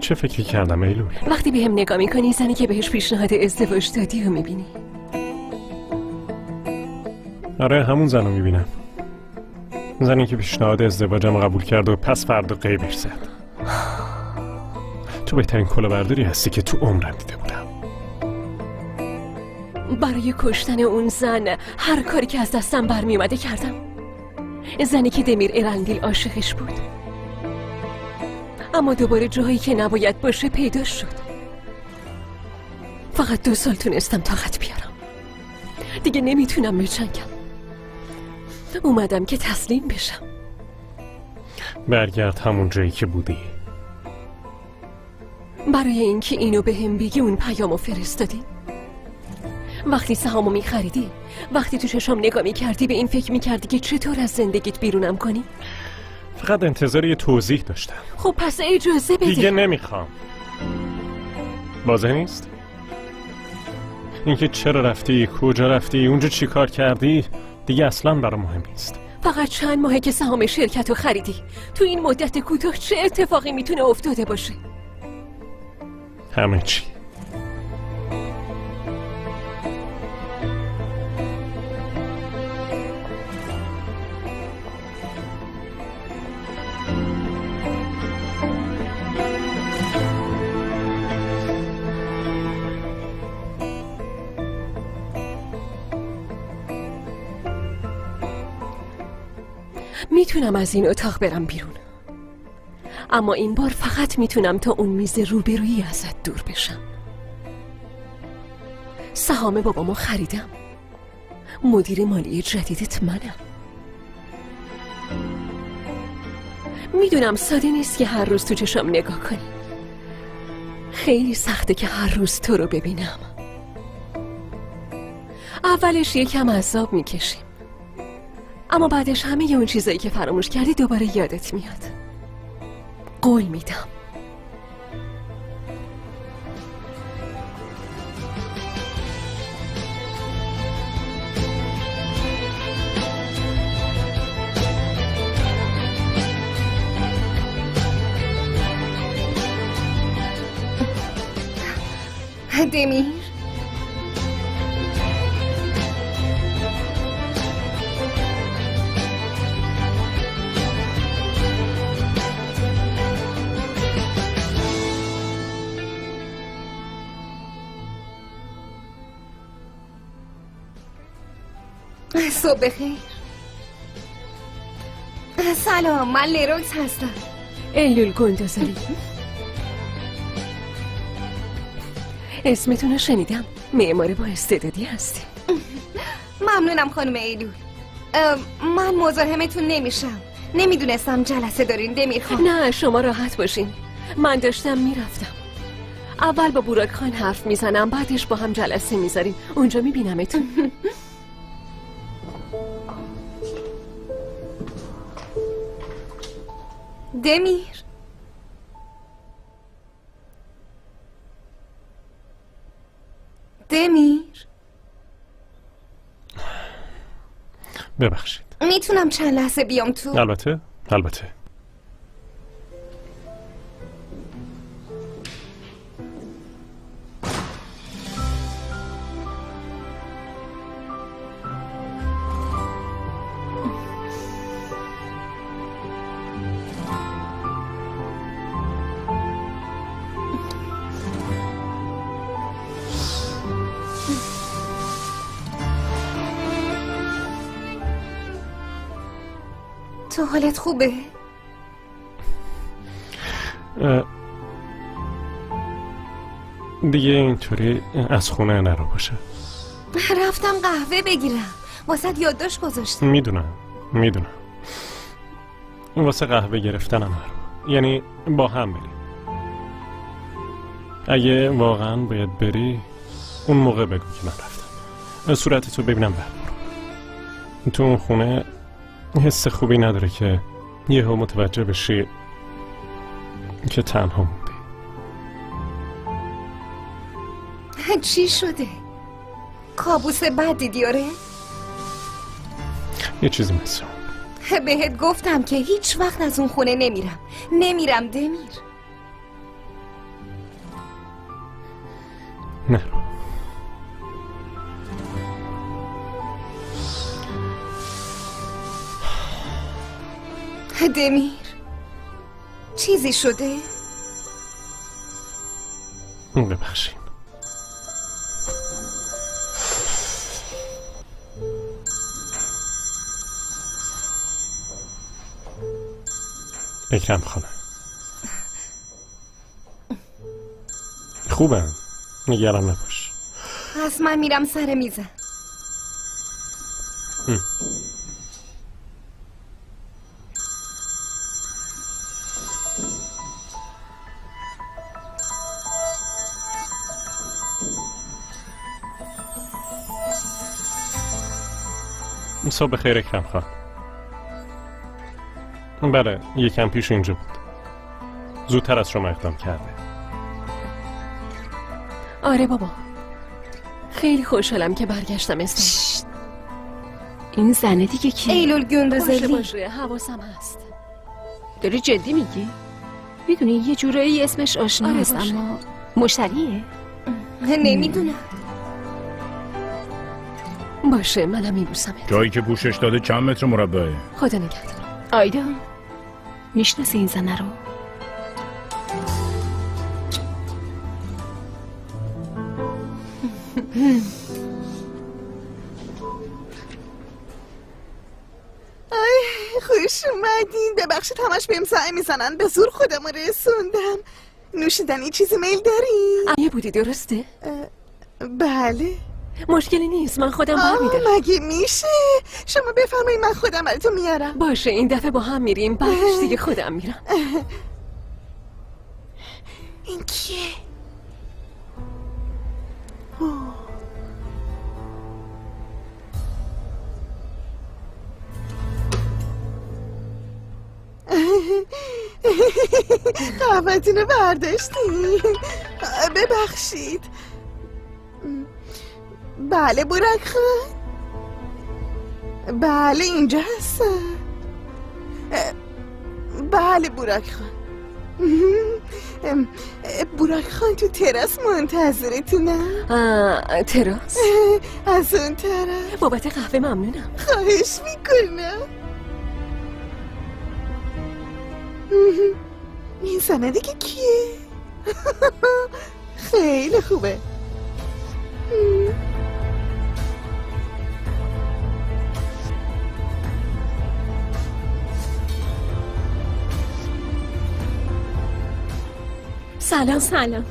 چه فکری کردم ایلول؟ وقتی بهم نگاه میکنی زنی که بهش پیشنهاد ازدواج دادی رو میبینی. آره همون زن رو میبینم، زنی که پیشنهاد ازدواجم قبول کرد و پس فردا غیبش زد. تو بهترین کلاهبرداری هستی که تو عمرم دیده بودم. برای کشتن اون زن هر کاری که از دستم برمی اومده کردم. زنی که دمیر ارندیل عاشقش بود، اما دوباره جایی که نباید باشه پیدا شد. فقط 2 سال تونستم طاقت بیارم، دیگه نمیتونم بجنگم. اومدم که تسلیم بشم. برگرد همون جایی که بودی. برای اینکه اینو بهم بگی اون پیامو فرستادی. وقتی سهامو میخریدی، وقتی تو چشام نگاه میکردی، به این فکر میکردی که چطور از زندگیت بیرونم کنی؟ فقط انتظار یه توضیح داشتم. خب پس اجازه بده. دیگه نمیخوام. واضح نیست؟ اینکه چرا رفتی، کجا رفتی، اونجا چی کار کردی دیگه اصلا برام مهم نیست. فقط چند ماهه که سهام شرکت رو خریدی. تو این مدت کوتاه چه اتفاقی میتونه افتاده باشه؟ همه چی. میتونم از این اتاق برم بیرون، اما این بار فقط میتونم تا اون میز روبرویی ازت دور بشم. سهام بابامو خریدم، مدیر مالی جدیدت منم. میدونم ساده نیست که هر روز تو چشام نگاه کنی. خیلی سخته که هر روز تو رو ببینم. اولش یکم عذاب میکشیم، اما بعدش همه اون چیزایی که فراموش کردی دوباره یادت میاد. قول میدم. دمیر، صبح بخیر. سلام، من لیروکس هستم. ایلول گندازاری. اسمتون رو شنیدم، معمار با استعدادی هستی. ممنونم خانم ایلول. من مزاحمتون نمیشم. نمیدونستم جلسه دارین دمیر خان. نه شما راحت باشین، من داشتم میرفتم. اول با بوراک خان حرف میزنم، بعدش با هم جلسه میذاریم. اونجا میبینمتون. دمیر، دمیر، ببخشید. میتونم چند لحظه بیام تو؟ البته. تو حالت خوبه؟ دیگه اینطوری از خونه نرو باشه. رفتم قهوه بگیرم، واسه یادداشت گذاشتم. میدونم واسه قهوه گرفتنم نرو، یعنی با هم بریم. اگه واقعا باید بری اون موقع بگو که من رفتم. صورتتو ببینم بعد برو. تو اون خونه حس خوبی نداره که یهو متوجه بشی که تنها موندی. چی شده؟ کابوس بد دیدی؟ آره؟ یه چیزی مثل بهت گفتم که هیچ وقت از اون خونه نمیرم دمیر. نرو. دمیر چیزی شده؟ ببخشید. اکرم خانم خوبم، نگران نباش. پس من میرم سر میزم. صبح خیر اکرم خان. بله یکم پیش اینجا بود. زودتر از شما اقدام کرده. آره بابا، خیلی خوشحالم که برگشتم. اسم این زنه دیگه کیه؟ ایلول گندزلی. باشه حواسم هست. داری جدی میگی؟ میدونی یه جورایی اسمش آشناست آره اما مشتریه؟ نمیدونم. باشه منم میبوسمت. جایی که پوشش داده چند متر مربعه؟ خدا نگهدار. آیدا میشناسی این زنه رو؟ خوش اومدین. ببخشید همش بهم زنگ میزنن، به زور خودم رسوندم. نوشیدنی چیزی میل داری؟ یه بودی درسته؟ بله. مشکلی نیست، من خودم برمیدارم. مگه میشه؟ شما بفرمایید من خودم براتون میارم. باشه این دفعه با هم میریم، بعدش دیگه خودم میرم. این کیه؟ قهوه‌تون رو برداشتی؟ ببخشید. بله برک خان. بله اینجا هستم. بله برک خان. برک خان تو تراس منتظرتونم. تراس؟ از اون طرف. بابت قهوه ممنونم. خواهش میکنم. این زنه دیگه کیه؟ خیلی خوبه. سلام. سلام.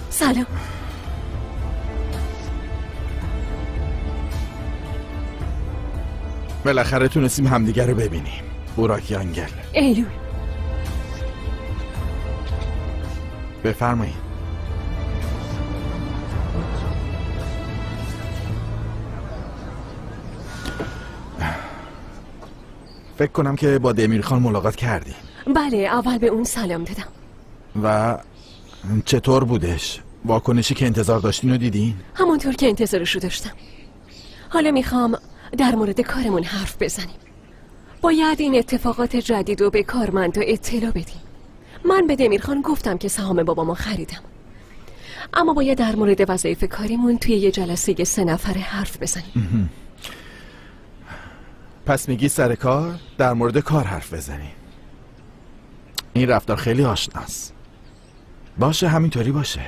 سلام. بالاخره تونستیم همدیگر رو ببینیم. اوراک یانگل. ایلول. بفرمایید. فکر کنم که با دمیر خان ملاقات کردی. بله اول به اون سلام دادم. و چطور بودش؟ واکنشی که انتظار داشتین رو دیدین؟ همونطور که انتظارشو داشتم. حالا میخوام در مورد کارمون حرف بزنیم. باید این اتفاقات جدید رو به کارمندا اطلاع بدیم. من به دمیر خان گفتم که سهام بابامو خریدم، اما باید در مورد وظایف کاریمون توی یه جلسه 3 نفره حرف بزنیم. پس میگی سر کار در مورد کار حرف بزنیم. این رفتار خیلی آشناست. باشه همینطوری باشه.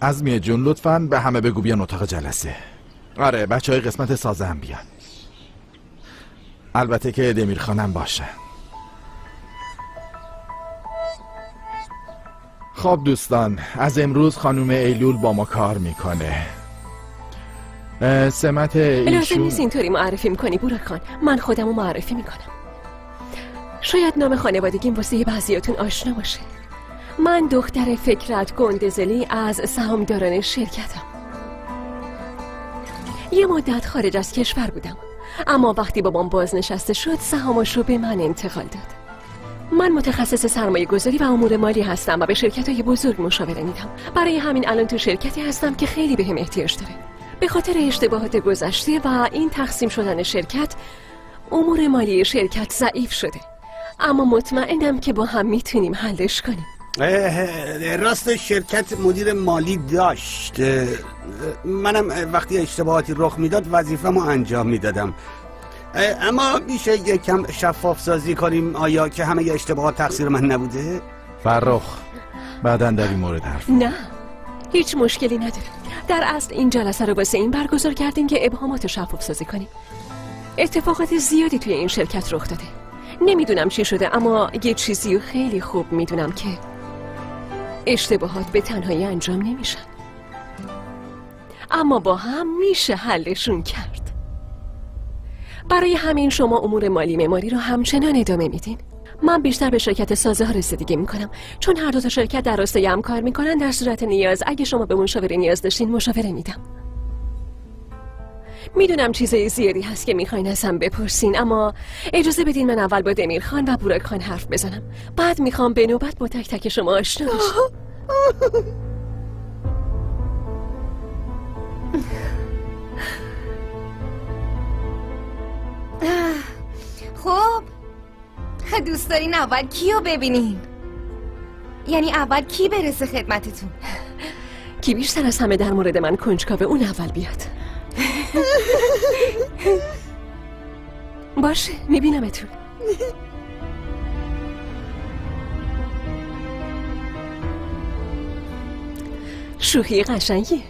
عزمیه جون لطفاً به همه بگو بیان اتاق جلسه. آره بچه های قسمت سازه هم بیان. البته که دمیر خانم باشه. خب دوستان، از امروز خانم ایلول با ما کار میکنه. سمت لازم ایشون نیست اینطوری معرفی میکنی برک خان. من خودمو معرفی میکنم. شاید نام خانوادگیم واسه بعضیاتون آشنا باشه. من دختر فکرت گندزلی از سهامداران شرکتم. یه مدت خارج از کشور بودم، اما وقتی بابام بازنشسته شد سهاماشو به من انتقال داد. من متخصص سرمایه گذاری و امور مالی هستم و به شرکت‌های بزرگ مشاوره میدم. برای همین الان تو شرکتی هستم که خیلی بهم احتیاج داره. به خاطر اشتباهات گذشته و این تقسیم شدن شرکت امور مالی شرکت ضعیف شده، اما مطمئنم که با هم میتونیم حلش کنیم. راست شرکت مدیر مالی داشت. منم وقتی اشتباهاتی رخ میداد وظیفه‌مو انجام میدادم. اما میشه یکم شفاف سازی کنیم آیا که همه اشتباهات تقصیر من نبوده؟ فرخ بعداً در این مورد حرف. نه، هیچ مشکلی نداره. در اصل این جلسه رو واسه این برگزار کردیم که ابهامات رو شفاف سازی کنیم. اتفاقات زیادی توی این شرکت رخ داده. نمیدونم چی شده، اما یه چیزی رو خیلی خوب میدونم که اشتباهات به تنهایی انجام نمیشن، اما با هم میشه حلشون کرد. برای همین شما امور مالی معماری رو همچنان ادامه میدین. من بیشتر به شرکت سازه ها رسیدگی میکنم، چون هر دو تا شرکت در راستای هم کار میکنن. در صورت نیاز اگه شما به مشاوره نیاز داشتین مشاوره میدم. میدونم چیزای زیادی هست که میخواین ازم بپرسین، اما اجازه بدین من اول با دمیر خان و بوراک خان حرف بزنم. بعد میخوام به نوبت با تک تک شما آشنا بشم. خب دوست دارین اول کیو ببینین؟ یعنی اول کی برسه خدمتتون؟ کی بیشتر از همه در مورد من کنجکاوه اون اول بیاد. باشه، میبینمتون. شوخی قشنگیه.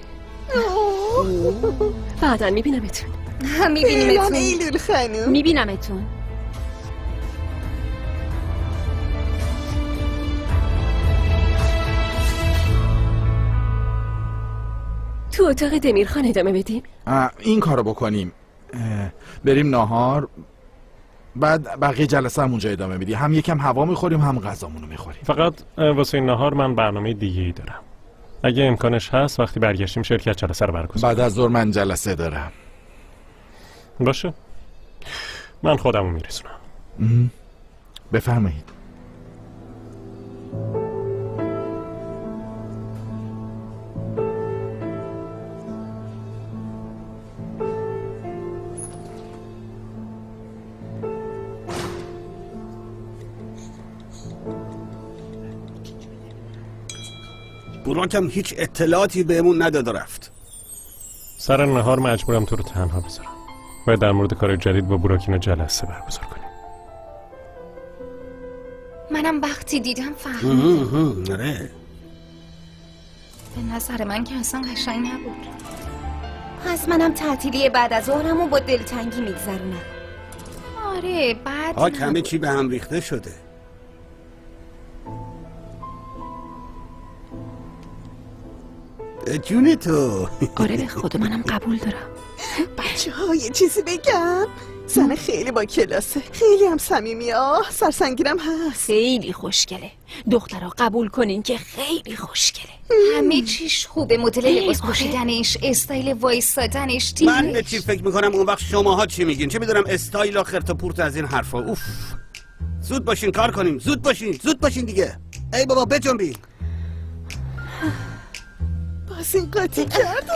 بعدا میبینمتون. میبینیمتون. ایلول خانم. میبینمتون. تو اتاق دمیرخان ادامه بدیم؟ این کارو بکنیم، بریم ناهار، بعد بقیه جلسه هم اونجا ادامه میدی. هم یکم هوا میخوریم هم غذامونو میخوریم. فقط واسه این نهار من برنامه دیگه ای دارم. اگه امکانش هست وقتی برگشتیم شرکت جلسه رو برگزار. بعد از ظهر من جلسه دارم. باشه، من خودمو میرسونم. بفرمایید. بوراکم هیچ اطلاعاتی بهمون نداد و رفت. سر نهار مجبورم تو رو تنها بذارم. باید در مورد کار جدید با بوراکینا جلسه برگزار کنیم. منم وقتی دیدم فهمیدم. آره. به نظر من که اصلا قشنگ نبود. پس منم تعطیلی بعد از ظهرمو با دلتنگی میگذرونم. آره بعد همه چی به هم ریخته شده. جون تو. آره به خود منم قبول دارم. بچه ها یه چیزی بگم. زن خیلی با کلاسه، خیلی هم صمیمی، سرسنگیرم هست. خیلی خوشگله. دخترها قبول کنین که خیلی خوشگله. همه چیش خوبه، مدل لباس پوشیدنش، استایل وایسادنش، من به چی فکر میکنم اون وقت شماها چی میگین؟ چه میدونم استایل و خرت و پورت از این حرفا. اوف. زود باشین کار کنیم، زود باشین دیگه. ای بابا بجنبین. باز این قاطی کرد.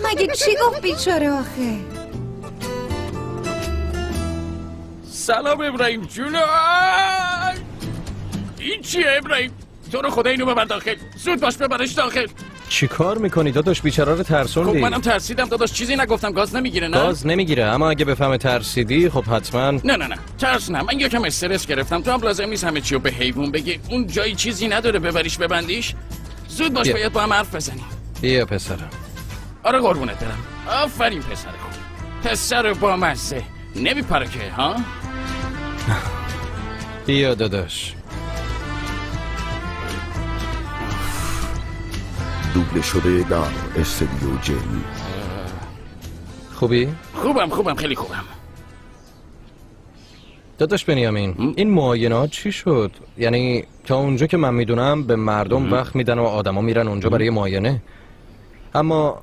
مگه چی گفت بیچاره آخه؟ سلام ابراهیم جون. این چیه ابراهیم؟ تو رو خدا اینو ببر داخل. زود باش ببرش داخل. چی کار میکنی داداش؟ بیچاره رو ترسوندی. خب منم ترسیدم داداش، چیزی نگفتم. گاز نمیگیره نه؟ گاز نمیگیره، اما اگه بفهمه ترسیدی خب حتما. نه ترس نه، من یکم استرس گرفتم. تو هم لازم نیست همه چی رو به حیوان بگی. اون جایی چیزی نداره ببریش ببندیش. زود باش باید با هم حرف بزنیم. بیا پسرم. آره قربونت برم. آفرین پسر خوب. پسر با مزه. نمیپره که ها؟ بیا داداش. دوبله شده در استودیو جن. خوبی؟ خوبم خیلی خوبم. داداش بنیامین، این معاینات چی شد؟ یعنی تا اونجا که من میدونم به مردم وقت میدن و آدما میرن اونجا برای معاینه. اما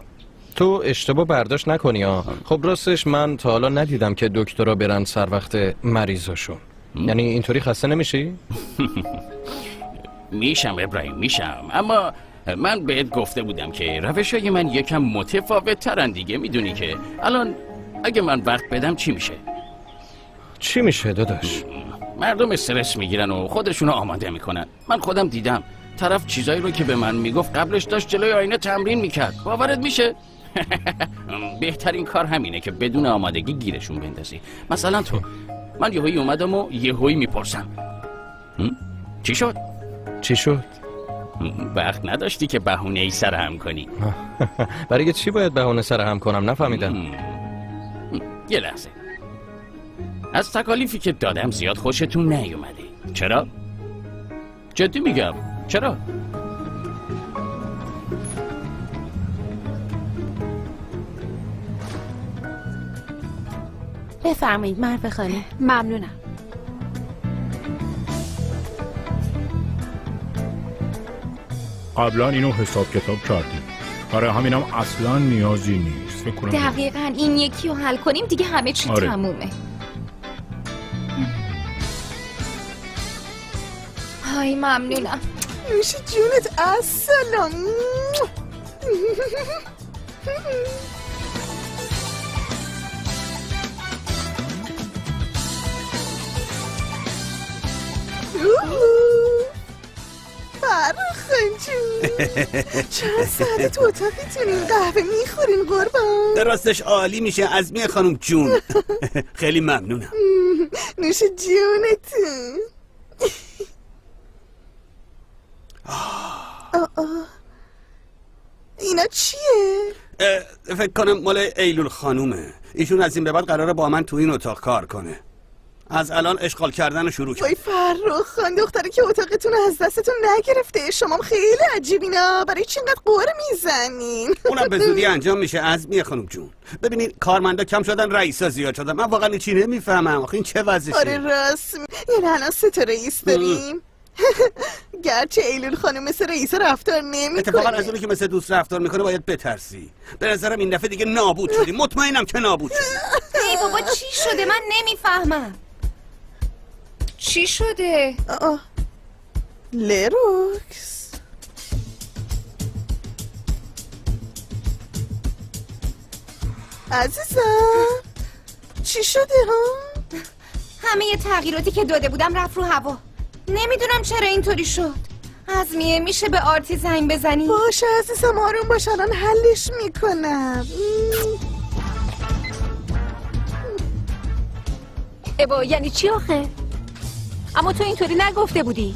تو اشتباه برداشت نکنی ها. خب راستش من تا حالا ندیدم که دکترها برن سر وقت مریضاشون. یعنی اینطوری خسته نمیشی؟ میشم ابراهیم میشم، اما من بهت گفته بودم که روشای من یکم متفاوت ترن دیگه. میدونی که الان اگه من وقت بدم چی میشه؟ چی میشه داداش؟ مردم استرس میگیرن و خودشونو آماده میکنن. من خودم دیدم طرف چیزایی رو که به من میگفت قبلش داشت جلوی آینه تمرین میکرد. باورت میشه؟ بهترین کار همینه که بدون آمادگی گیرشون بندازی. مثلا تو، من یهویی اومدم و یهویی میپرسم چی شد؟ چی شد؟ وقت نداشتی که بهونه ای سرهم کنی. برای چی باید بهونه سرهم کنم؟ نفهمیدم. یه لحظه. از تکالیفی که دادم زیاد خوشتون نیومده. چرا؟ جدی میگم چرا؟ بفرمایید مرف خانم. ممنونم. قبلا اینو حساب کتاب کردیم، برای همینم اصلا نیازی نیست. فکر کنم دقیقاً این یکی رو حل کنیم دیگه همه چی تمومه. های ممنونم. نوش جونت اصلا. فرخان جون چند ساعت تو اتاقتونین قهوه میخورین قربان؟ درستش عالی میشه عزمیه خانم جون. خیلی ممنونم. نوش جونتون. اینا چیه؟ فکر کنم مال ایلول خانومه. ایشون از این به بعد قراره با من تو این اتاق کار کنه. از الان اشغال کردن رو شروع کرد. وای فرخان دختره که اتاقتون از دستتون نگرفته. شما خیلی عجیبینا. برای چی اینقدر قوره میزنین؟ اونم به زودی انجام میشه عزمیه خانم جون. ببینید کارمندا کم شدن، رئیسا زیاد شدن. من واقعا چی نمیفهمم. آخه این چه وضعشه؟ آره راست یعنی الان 3 تا رئیس داریم. گرچه ایلول خانم مثل رئیس رفتار نمیکنه. اتفاقا از اونی که مثل دوست رفتار میکنه باید بترسی. به نظرم این دفعه دیگه نابود شدی. مطمئنم که نابود شدی. ای بابا چی شده؟ من نمیفهمم. چی شده؟ لروکس عزیزم چی شده ها؟ همه تغییراتی که داده بودم رفت رو هوا. نمیدونم چرا اینطوری شد. عزمیه میشه به آرتی زنگ بزنی؟ باشه عزیزم آروم باش الان حلش میکنم. ابا یعنی چی آخه؟ اما تو اینطوری نگفته بودی.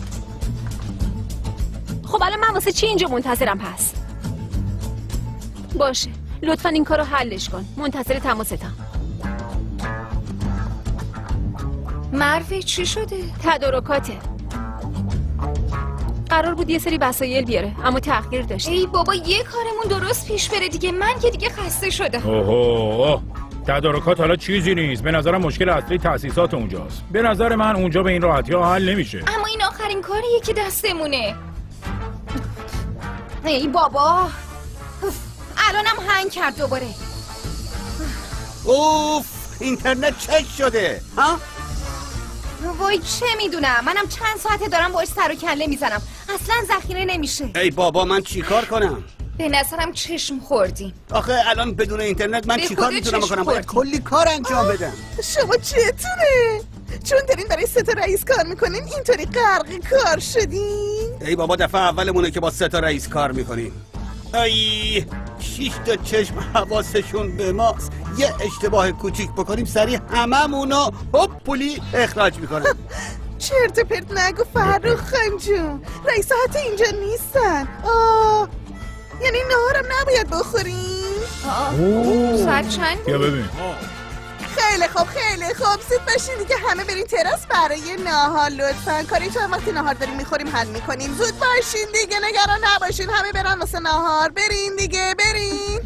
خب الان من واسه چی اینجا منتظرم پس؟ باشه لطفا این کارو حلش کن. منتظر تماستم. مرفی چی شده؟ تدارکاته. قرار بود یه سری وسایل بیاره اما تأخیر داشت. ای بابا یه کارمون درست پیش بره دیگه. من که دیگه خسته شدم. اوه تدارکات حالا چیزی نیست. به نظرم مشکل اصلی تأسیسات اونجاست. به نظر من اونجا به این راحتی ها حل نمیشه. اما این آخرین کاریه که دستمونه. ای بابا الانم هنگ کرد دوباره. اوف اینترنت چک شده ها؟ وای چه میدونم. منم چند ساعته دارم باش سر و کله میزنم. اصلا ذخیره نمیشه. ای بابا من چیکار کنم؟ به نظرم چشم خوردیم. آخه الان بدون اینترنت من چیکار میتونم بکنم؟ باید کلی کار انجام بدم. شما چتونه؟ چون دارین برای 3 تا رئیس کار میکنین اینطوری غرق کار شدین؟ ای بابا دفعه اولمونه که با 3 تا رئیس کار میکنیم. ای 6 تا چشم حواسشون به ماست. یه اشتباه کوچیک بکنیم سریع هممونو هوپ پولی اخراج میکنن. چرت و پرت نگو فرخان جون. رئیس حتی اینجا نیستن. یعنی نهارم نباید بخوریم؟ ساعت چند؟ بیا ببین. خیلی خوب زود باشین دیگه همه برین تراس برای نهار لطفا. کاری تو هم وقتی نهار داریم میخوریم حل میکنیم. زود باشین دیگه نگران نباشین. همه برن واسه نهار. برین دیگه برین.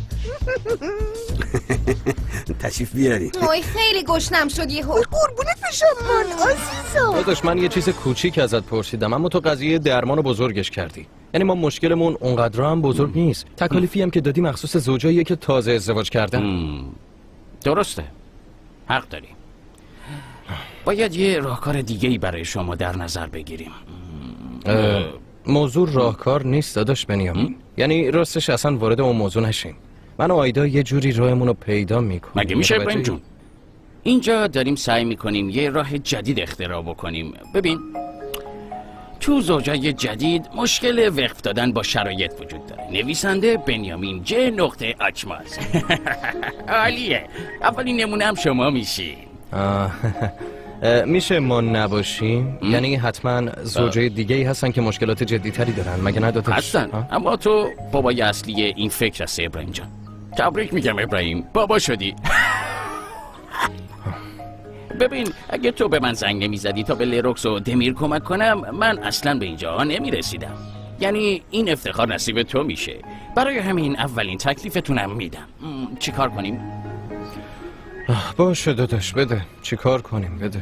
تشریف بیارین. وای خیلی گشنم شد یهو. قربونت بشم من عزیزم. داداش من یه چیز کوچیک ازت پرسیدم اما تو قضیه درمان بزرگش کردی. یعنی ما مشکلمون اونقدر هم بزرگ نیست. تکالیفی هم که دادی مخصوص زوجاییه که تازه ازدواج کردن. درسته حق داری. باید یه راهکار دیگه‌ای برای شما در نظر بگیریم. موضوع راهکار نیست داداش بنیامین. یعنی راستش اصلا وارد اون موضوع نشیم. من و آیدا یه جوری راهمون رو پیدا میکنیم. مگه میشه ابراهیم جون؟ اینجا داریم سعی میکنیم یه راه جدید اختراع بکنیم. ببین تو زوجای جدید مشکل وقف دادن با شرایط وجود داره. نویسنده بنیامین جه نقطه آچماز. عالیه. اولین نمونه هم شما میشی. میشه ما نباشیم؟ یعنی حتما زوجای دیگه ای هستن که مشکلات جدی تری دارن، مگه نه داداش؟ هستن، اما تو بابای اصلی این فکر هستی ابراهیم جان. تبریک میگم ابراهیم، بابا شدی. ببین اگه تو به من زنگ نمیزدی تا به لروکس و دمیر کمک کنم، من اصلا به اینجا نمیرسیدم. یعنی این افتخار نصیب تو میشه. برای همین اولین تکلیفتونم میدم. چی کار کنیم؟ باشه داداش بده. چی کار کنیم بده.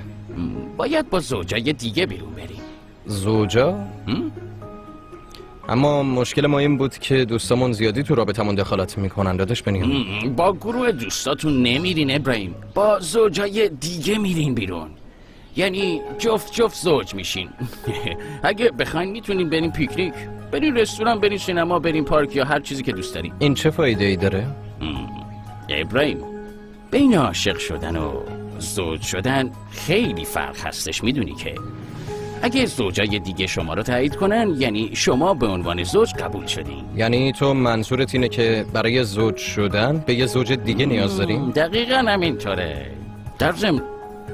باید با زوجای دیگه بیرون بریم. زوجا؟ اما مشکل ما این بود که دوستامون زیادی تو رابطمون دخالت میکنن داداش بنیامین. با گروه دوستاتون نمیرین ابراهیم، با زوجای دیگه میرین بیرون. یعنی جفت زوج میشین. اگه بخواین میتونین برین پیکنیک، برین رستوران، برین سینما، برین پارک یا هر چیزی که دوست دارین. این چه فایده ای داره؟ ابراهیم بین عاشق شدن و زوج شدن خیلی فرق هستش، میدونی که اگه زوجای دیگه شما رو تایید کنن یعنی شما به عنوان زوج قبول شدین. یعنی تو منظورت اینه که برای زوج شدن به یه زوج دیگه نیاز داریم؟ دقیقاً همینطوره. در ضمن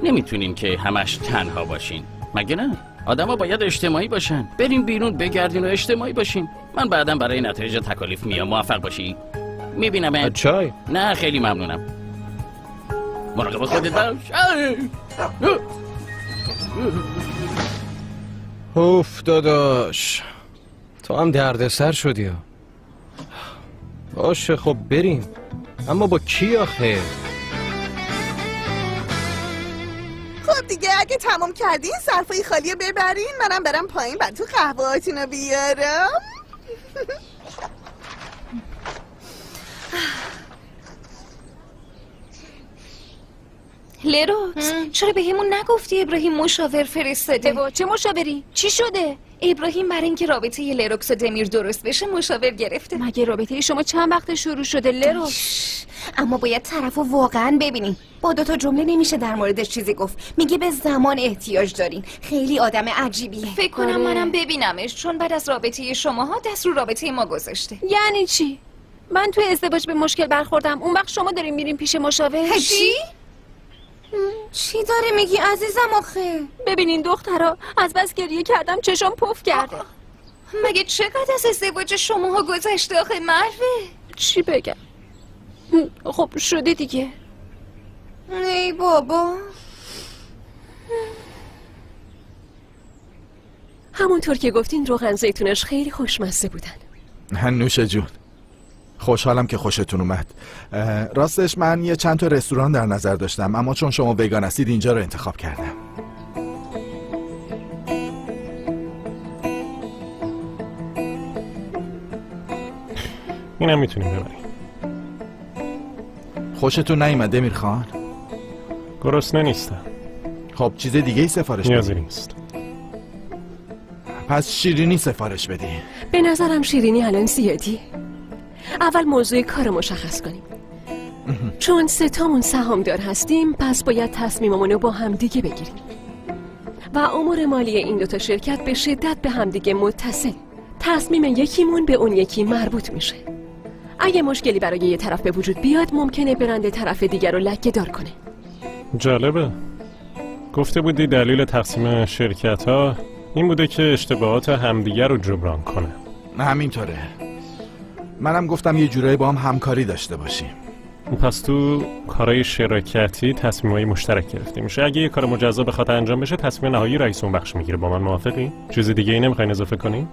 نمیتونین که همش تنها باشین، مگه نه؟ آدما باید اجتماعی باشن. بریم بیرون بگردین و اجتماعی باشین. من بعداً برای نتایج تکالیف میام. موفق باشی. میبینم. چای؟ نه خیلی ممنونم. مراقب خودت باش. اوف داداش تو هم دردسر شدی. باشه خب بریم، اما با کی آخه؟ خب دیگه اگه تمام کردین صرفای خالیه ببرین، منم برم پایین بعد تو قهوه‌هاتونو بیارم. لروکس چرا به همون نگفتی ابراهیم مشاور فرستاده؟ چه مشاوری؟ چی شده؟ ابراهیم برای اینکه رابطه لروکس و دمیر درست بشه مشاور گرفته. مگه رابطه شما چند وقت شروع شده لروکس؟ اما باید طرفو واقعا ببینیم. با دوتا جمله نمیشه در موردش چیزی گفت. میگه به زمان احتیاج دارین. خیلی آدم عجیبیه. فکر کنم منم ببینمش، چون بعد از رابطه شماها دست رو رابطه ما گذاشته. یعنی چی؟ من توی ازدواج به مشکل برخوردم، اون وقت شما دارین میرین پیش مشاور؟ چی؟ چی داره میگی عزیزم آخه؟ ببینین دخترها، از بس گریه کردم چشم پف کرده. مگه چقدر از ازدواج شماها گذشته آخه مروه؟ چی بگم؟ خب شده دیگه. ای بابا. همونطور که گفتین روغن زیتونش خیلی خوشمزه بودن. نوش جون. خوشحالم که خوشتون اومد. راستش من یه چند تا رستوران در نظر داشتم، اما چون شما وگان هستید اینجا رو انتخاب کردم. اینم میتونیم ببریم. خوشتون نیومد دمیر خان؟ گرسنه نیستم. خب چیز دیگه ای سفارش بدی؟ نیازی نیست. پس شیرینی سفارش بدی. به نظرم شیرینی الان زیادی. اول موضوع کار مشخص کنیم. چون سه تامون سهامدار هستیم، پس باید تصمیممون رو با همدیگه بگیریم و امور مالی این دوتا شرکت به شدت به همدیگه متصل. تصمیم یکیمون به اون یکی مربوط میشه. اگه مشکلی برای یه طرف به وجود بیاد، ممکنه برند طرف دیگر رو لکه دار کنه. جالبه. گفته بودی دلیل تقسیم شرکت ها این بوده که اشتباهات همدیگر رو جبران کنه. همینطوره. منم گفتم یه جورایی با هم همکاری داشته باشیم. پس تو کارهای شراکتی تصمیمای مشترک گرفته میشه. اگه یه کار مجزا بخواد انجام بشه، تصمیم نهایی رئیس اون بخش میگیره. با من موافقی؟ چیز دیگه ای نمیخواین اضافه کنی؟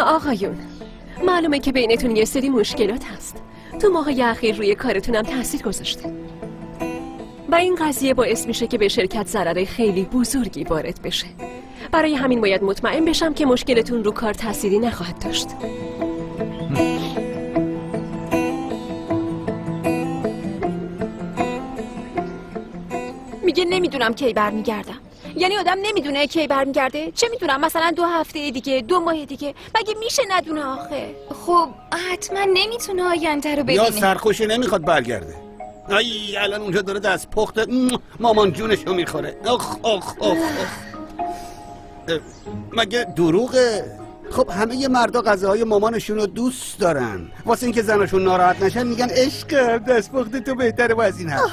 آقایون، معلومه که بینتون یه سری مشکلات هست. تو ماهای اخیر روی کارتونم تاثیر گذاشته و این قضیه باعث میشه که به شرکت ضرر خیلی بزرگی وارد بشه. برای همین باید مطمئن بشم که مشکلتون رو کار تأثیری نخواهد داشت. میگه نمیدونم کی برمیگردم. یعنی آدم نمیدونه کی برمیگرده؟ چه میدونم مثلا 2 هفته دیگه، 2 ماه دیگه، مگه میشه ندونه آخه؟ خب حتما نمیتونه آینده رو ببینه. یا سرخوشی نمیخواد برگرده. ای الان اونجا داره دست پخت مامان جونشو میخوره. اخ اخ اخ مگه دروغه؟ خب همه مردا غذاهای مامانشون رو دوست دارن، واسه اینکه زناشون ناراحت نشن میگن عشقم دست پخت تو بهتره و از این حرف.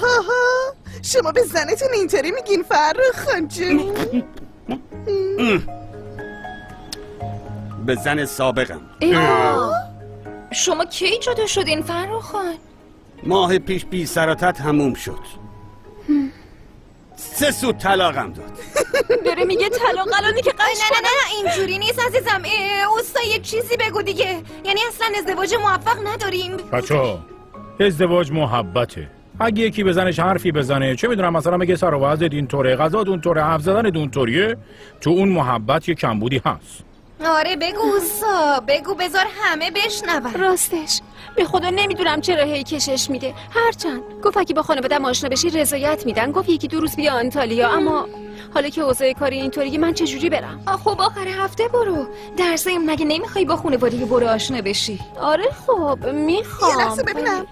شما به زنتون اینطوری میگین فرخ خان جون؟ به زن سابقم. شما کی جدا شدین فرخ خان؟ ماه پیش بی سراتت تموم شد. 3 سوت طلاقم داد. داره میگه طلاق الانی که قش نه نه نه اینجوری نیست عزیزم. اوستا یه چیزی بگو دیگه. یعنی اصلا ازدواج موفق نداریم. بچه‌ها ازدواج محبته. اگه یکی به زنش حرفی بزنه، چه میدونم مثلا مگه سر و وضعت اینطوره، غذات اونطوره، حرف زدنت اونطوریه، تو اون محبت یه کمبودی هست. آره بگو اوستا، بگو بذار همه بشنون. راستش به خدا نمیدونم چرا هی کشش میده. هرچند گفت اگه با خانواده‌ام آشنا بشی رضایت میدن، گفت 1-2 روز بیا آنتالیا، اما حالا که اوضاع کاری اینطوریه من چجوری برم؟ خب آخر هفته برو. در ضمن مگه نمیخوای با خانواده برو آشنا بشی؟ آره خب میخوام. یه لحظه ببینم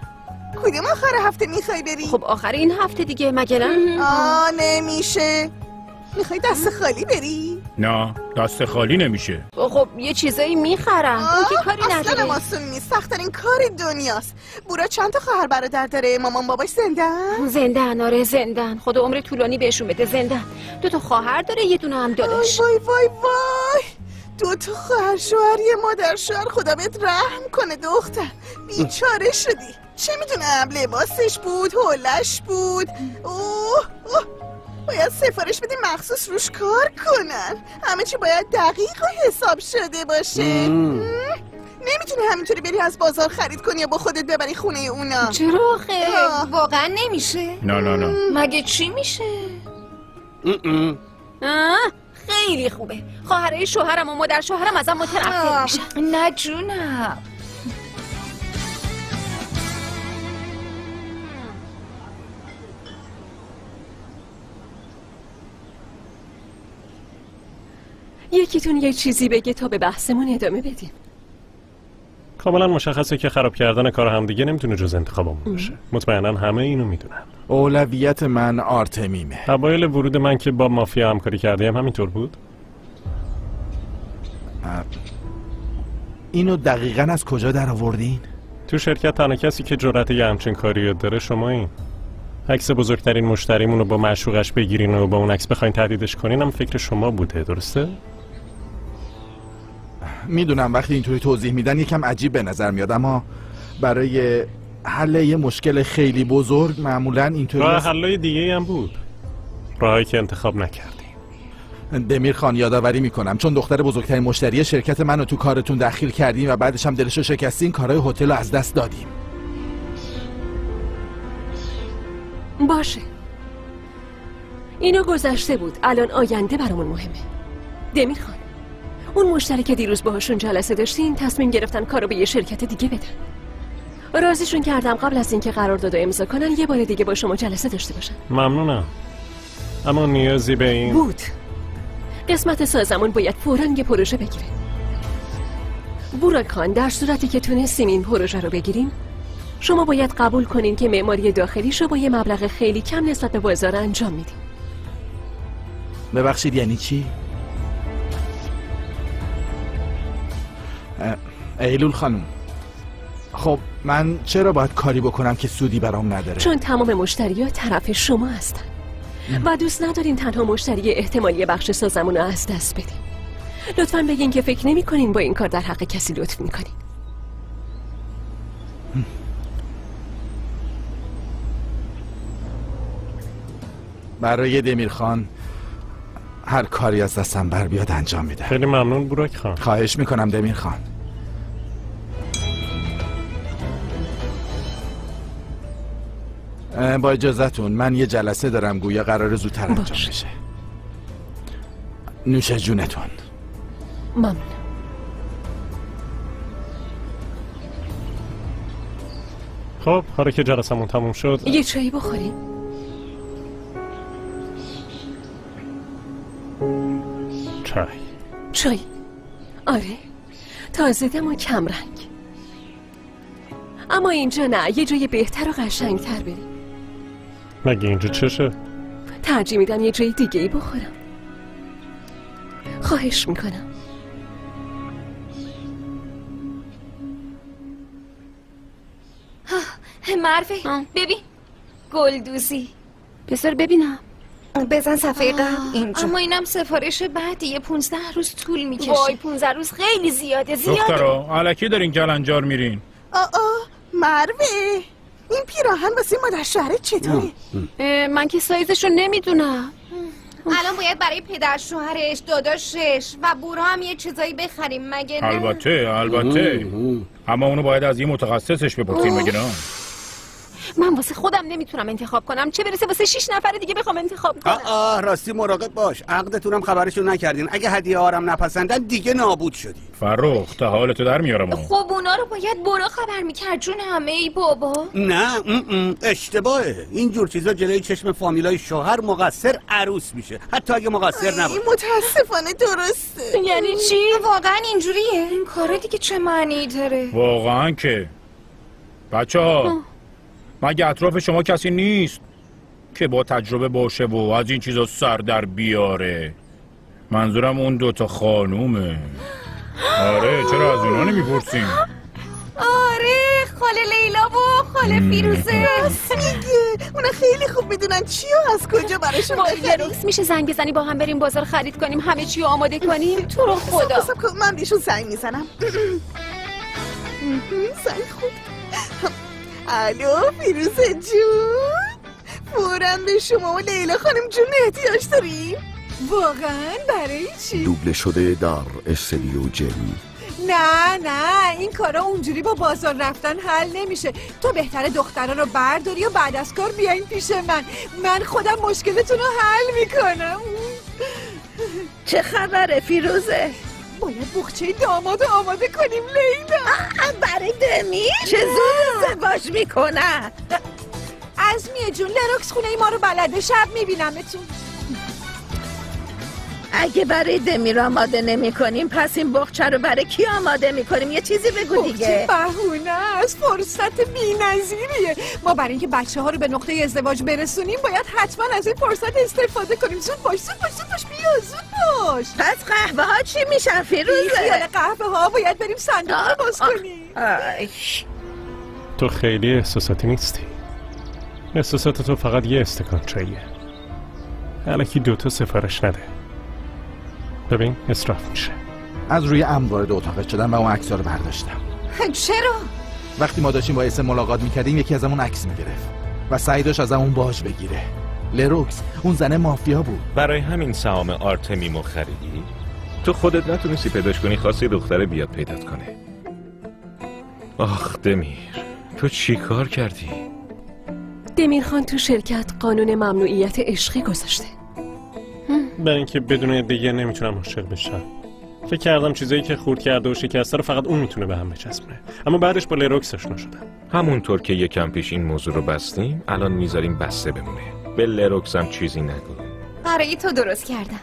کدوم آخر هفته میخوای بری؟ خب آخر این هفته دیگه مگه نه؟ نمیشه. میخوای دست خالی بری؟ نه دست خالی نمیشه. خب یه چیزایی میخرم. اون که کاری نداره. اصلا ماسون نیست، سخت‌ترین کار دنیاست. بورا چند تا خواهر برادر داره؟ مامان باباش زنده‌ن؟ زنده‌ن. آره زنده‌ن. خدا عمر طولانی بهشون بده. زنده‌ن. 2 تا خواهر داره، یه دونه هم داداش. وای وای وای 2 تا خواهر شوهر، یه مادر شوهر. خدا بهت رحم کنه دختر، بیچاره شدی. چه میدونم لباسش بود، حولش بود. اوه باید سفارش بدیم مخصوص روش کار کنن. همه چی باید دقیق و حساب شده باشه. نمیتونی همینطوری بری از بازار خرید کنی یا با خودت ببری خونه اونا. چرا آخه؟ واقعا نمیشه. نه مگه چی میشه؟ خیلی خوبه. خواهرای شوهرم و مادر شوهرم ازم متنفر میشن. نه جونم. یکیتون یه چیزی بگه تا به بحثمون ادامه بدیم. کاملا مشخصه که خراب کردن کار همدیگه نمیتونه جز انتخابمون باشه. مطمئنا همه اینو میدونن. اولویت من آرتمیمه. اوایل ورود من که با مافیا همکاری کردیم همینطور بود. اینو دقیقاً از کجا در آوردین؟ تو شرکت تنها کسی که جرأت یه همچین کاری داره شمایین. عکس بزرگترین مشتریمون رو با معشوقش بگیرین و با اون عکس بخواین تهدیدش کنین هم فکر شما بوده، درسته؟ میدونم وقتی اینطوری توضیح میدن یکم عجیب به نظر میاد، اما برای حل یه مشکل خیلی بزرگ معمولا اینطوری راه حلای دیگه هم بود، راهی که انتخاب نکردیم. دمیر خان یادآوری میکنم چون دختر بزرگترین مشتری شرکت منو تو کارتون دخیل کردیم و بعدش هم دلشو شکستین، کارهای هتل رو از دست دادیم. باشه اینو گذشته بود، الان آینده برامون مهمه. دمیر خان، اون مشتری که دیروز باهاشون جلسه داشتین تصمیم گرفتن کارو به یه شرکت دیگه بدن. راضیشون کردم قبل از اینکه قرارداد امضا کنن یه بار دیگه با شما جلسه داشته باشن. ممنونم، اما نیازی به این بود. قسمت سازمون باید فوراً یه پروژه بگیره. بوراکان، در صورتی که تونستیم این پروژه رو بگیریم شما باید قبول کنین که معماری داخلیش رو با یه مبلغ خیلی کم نسبت به بازار انجام میدیم. ببخشید یعنی چی؟ ایلول خانم، خب من چرا باید کاری بکنم که سودی برام نداره؟ چون تمام مشتری‌ها طرف شما هستن و دوست ندارین تنها مشتری احتمالی بخش سازمون رو از دست بدیم. لطفاً بگین که فکر نمی‌کنین با این کار در حق کسی لطف می‌کنین. برای دمیر خان هر کاری از دستم بر بیاد انجام میدم. خیلی ممنون بوراک خان. خواهش میکنم دمیر خان. با اجازهتون من یه جلسه دارم، گویا قرار زودتر انجام بشه. نوش جونتون. ممنون. خب حالا که جلسمون تموم شد یه چایی بخوریم؟ چای. چای؟ آره، تازه دم و کم رنگ. اما اینجا نه، یه جای بهتر و قشنگتر بریم. مگه اینجا چشه؟ ترجیح میدم یه جای دیگه ای بخورم. خواهش میکنم. معرفه ببین گلدوزی. بذار ببینم. بزن صفحه قبل اینجا. اما اینم سفارش بعدیه، 15 روز طول میکشه. وای 15 روز خیلی زیاده. دخترا الکی دارین کلنجار میرین. مروه این پیراهن واسه مادر شوهرت چطوره؟ من که سایزشو نمیدونم. الان باید برای پدر شوهرش، داداشش و بورا هم یه چیزایی بخریم مگه نه؟ البته اما اونو باید از یه متخصصش بپرسیم مگه نه؟ من واسه خودم نمیتونم انتخاب کنم، چه برسه واسه 6 نفر دیگه بخوام انتخاب کنم. راستی مراقب باش، عقدتونم خبرشو نکردین. اگه هدیه هارم نپسندن دیگه نابود شدی. فرخ تا حالتو در میارم. خب اونا رو باید برا خبر میکرد جون همه ای بابا. نه اشتباهه. اینجور چیزا جلوی چشم فامیلای شوهر مقصر عروس میشه، حتی اگه مقصر نباشه. متاسفانه درسته. یعنی چی؟ واقعا اینجوریه؟ این کارا دیگه چه معنی داره؟ واقعا که بچه‌ها مگه اطراف شما کسی نیست که با تجربه باشه و از این چیزا سر در بیاره؟ منظورم اون دوتا خانومه. آره چرا از اونا نمیپرسیم؟ آره خاله لیلا و خاله فیروزه. میگه اونا خیلی خوب میدونن چی و از کجا براشون بخریم. میشه زنگ بزنی با هم بریم بازار خرید کنیم، همه چی رو آماده کنیم؟ تو رو خدا. من بهشون زنگ میزنم. زنگ خوب. الو فیروزه جون، فوراً به شما و لیلا خانم جون احتیاج داریم. واقعاً؟ برای چی؟ دوبله شده در استودیو جل. نه این کارا اونجوری با بازار رفتن حل نمیشه. تو بهتره دخترا رو برداری و بعد از کار بیاین پیش من خودم مشکلتون رو حل میکنم. چه خبره فیروزه؟ باید بخچه داماد آماده کنیم لیلا. برای دمی؟ چه زود ازدواج میکنن؟ عزمیه جون لروکس خونه ای ما رو بلده، شب میبینمتون. اگه برای دمی رو آماده نمی کنیم پس این بخچه رو برای کی آماده می کنیم؟ یه چیزی بگو دیگه. بهونه است، فرصت بی نظیریه. ما برای اینکه بچه ها رو به نقطه ازدواج برسونیم باید حتما از این فرصت استفاده کنیم. زود باش بیا زود باش. پس قهوه ها چی میشن فیروزه؟ خیال قهوه ها باید بریم صندوق رو باز کنیم. تو خیلی احساساتی نیستی. احساسات تو فقط یه استکان چاییه. الکی دوتا سفارش نده. ببین اسراف میشه. از روی ام وارد اتاقت شدم و اون عکس‌ها رو برداشتم. چرا؟ وقتی ما داشتیم با اسم ملاقات میکردیم یکی ازمون عکس میگرفت و سعی داشت ازمون باج بگیره. لروکس اون زنه مافیا بود. برای همین سهام آرتمیمو خریدی؟ تو خودت نتونستی پیداش کنی، خواستی دختره بیاد پیدات کنه. آخ دمیر، تو چی کار کردی؟ دمیر خان تو شرکت قانون ممنوعیت عشقی گذاشته. برای اینکه بدون دیگه نمیتونم عاشق بشم. فکر کردم چیزایی که خورد کرده و شکسته رو فقط اون میتونه به هم بچسبونه، اما بعدش با لروکس آشنا شدم. همونطور که یکم پیش این موضوع رو بستیم الان میذاریم بسته بمونه. به لروکس هم چیزی نگو. برای تو درست کردم.